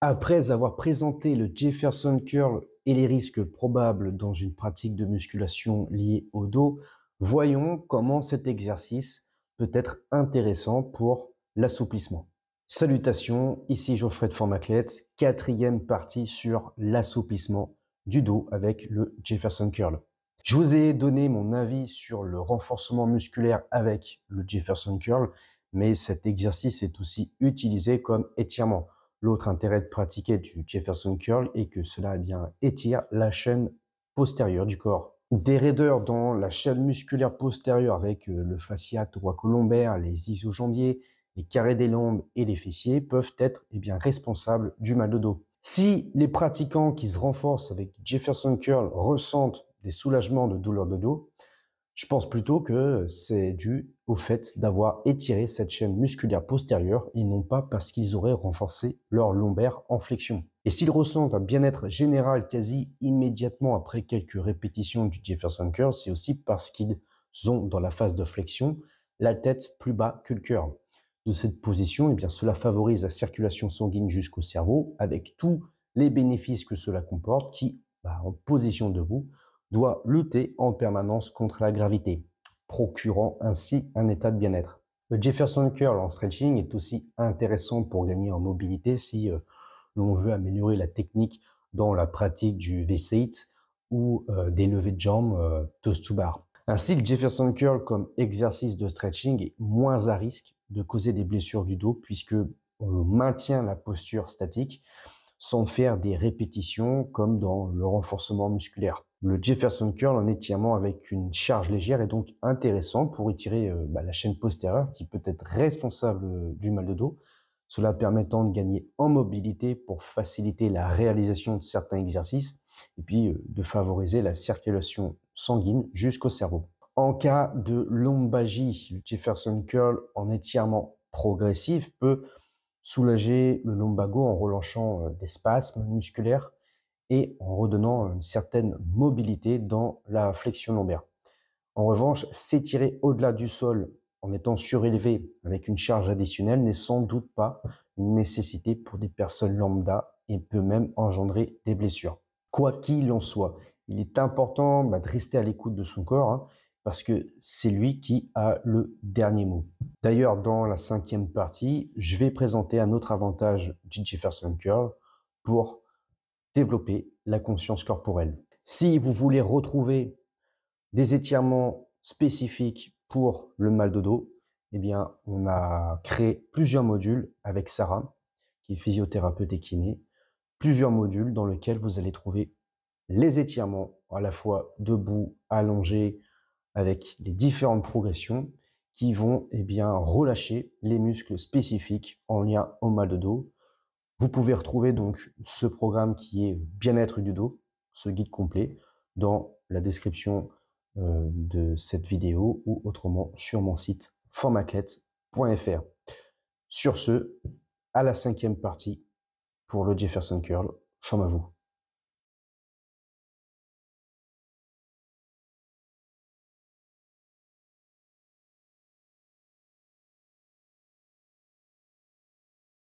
Après avoir présenté le Jefferson Curl et les risques probables dans une pratique de musculation liée au dos, voyons comment cet exercice peut être intéressant pour l'assouplissement. Salutations, ici Geoffrey de Formaclette, quatrième partie sur l'assouplissement du dos avec le Jefferson Curl. Je vous ai donné mon avis sur le renforcement musculaire avec le Jefferson Curl, mais cet exercice est aussi utilisé comme étirement. L'autre intérêt de pratiquer du Jefferson Curl est que cela étire la chaîne postérieure du corps. Des raideurs dans la chaîne musculaire postérieure avec le fascia thoracolombaire, les ischio-jambiers, les carrés des lombes et les fessiers peuvent être responsables du mal de dos. Si les pratiquants qui se renforcent avec Jefferson Curl ressentent des soulagements de douleur de dos, je pense plutôt que c'est dû au fait d'avoir étiré cette chaîne musculaire postérieure et non pas parce qu'ils auraient renforcé leur lombaire en flexion. Et s'ils ressentent un bien-être général quasi immédiatement après quelques répétitions du Jefferson Curl, c'est aussi parce qu'ils ont dans la phase de flexion la tête plus bas que le cœur. De cette position, cela favorise la circulation sanguine jusqu'au cerveau avec tous les bénéfices que cela comporte qui, en position debout, doit lutter en permanence contre la gravité, procurant ainsi un état de bien-être. Le Jefferson Curl en stretching est aussi intéressant pour gagner en mobilité si l'on veut améliorer la technique dans la pratique du V8 ou des levées de jambes toes to bar. Ainsi, le Jefferson Curl comme exercice de stretching est moins à risque de causer des blessures du dos puisque on maintient la posture statique sans faire des répétitions comme dans le renforcement musculaire. Le Jefferson Curl en étirement avec une charge légère est donc intéressant pour étirer la chaîne postérieure qui peut être responsable du mal de dos, cela permettant de gagner en mobilité pour faciliter la réalisation de certains exercices et puis de favoriser la circulation sanguine jusqu'au cerveau. En cas de lombalgie, le Jefferson Curl en étirement progressif peut soulager le lumbago en relâchant des spasmes musculaires et en redonnant une certaine mobilité dans la flexion lombaire. En revanche, s'étirer au-delà du sol en étant surélevé avec une charge additionnelle n'est sans doute pas une nécessité pour des personnes lambda et peut même engendrer des blessures. Quoi qu'il en soit, il est important de rester à l'écoute de son corps parce que c'est lui qui a le dernier mot. D'ailleurs, dans la cinquième partie, je vais présenter un autre avantage du Jefferson Curl pour développer la conscience corporelle. Si vous voulez retrouver des étirements spécifiques pour le mal de dos, on a créé plusieurs modules avec Sarah, qui est physiothérapeute et kiné, plusieurs modules dans lesquels vous allez trouver les étirements à la fois debout, allongé, avec les différentes progressions qui vont relâcher les muscles spécifiques en lien au mal de dos. Vous pouvez retrouver donc ce programme qui est bien-être du dos, ce guide complet, dans la description de cette vidéo ou autrement sur mon site formaclette.fr. Sur ce, à la cinquième partie pour le Jefferson Curl. Forme à vous.